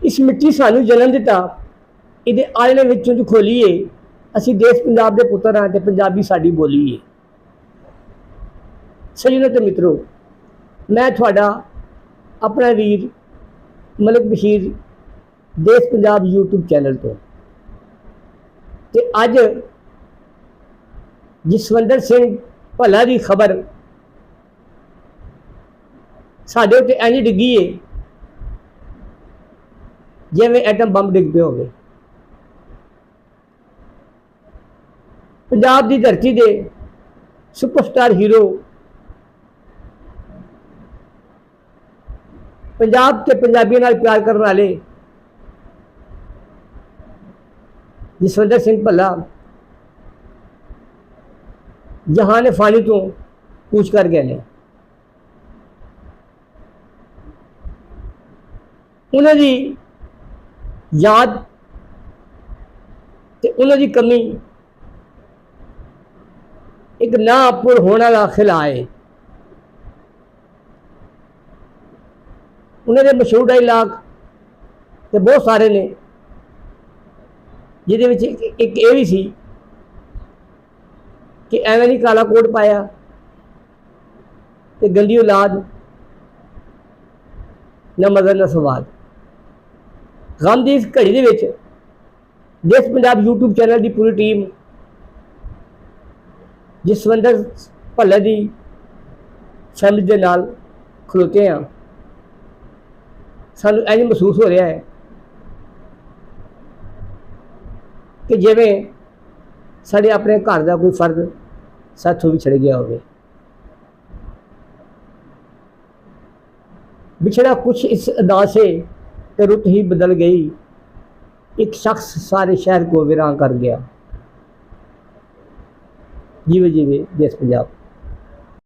इस मिट्टी सानू जन्म दिता, ये आलने विचों जो खोलीए, असी देश पंजाब के पुत्र हाँ तो पंजाबी साडी बोली है। सज्जनों ते मित्रों, मैं थोड़ा अपना वीर मलिक बशीर देश पंजाब यूट्यूब चैनल तो अज जसवंत सिंह भला की खबर साढ़े उत्ते इंज डिगी है जिवें एटम बंब डिग पे होवे। पंजाब की धरती दे सुपरस्टार हीरो, पंजाब के पंजाबियों नाल प्यार करने वाले जसवंत सिंह भला जहान फानी तो कूच कर गए हैं। उन्होंने याद ते उन्होंने कमी एक ना पुर होने का खिला है। उन्होंने मशहूर डायलॉग तो बहुत सारे ने, जिहदे एक ये भी सी कि एवें नहीं काला कोट पाया तो गंदी औलाद न मदद न स्वाद। गम की इस घड़ी दे विच देश पंजाब यूट्यूब चैनल की पूरी टीम जसवंत भल्ले की फैमिली के नाल खलोते हैं। सानू इंज महसूस हो रहा है कि जिवें साडे अपने घर का कोई फर्द साथों विछड़ गया हो। बिछड़ा कुछ इस अदा से कि रुत ही बदल गई, एक शख्स सारे शहर को वीरान कर गया। जीवे जीवे देश पंजाब।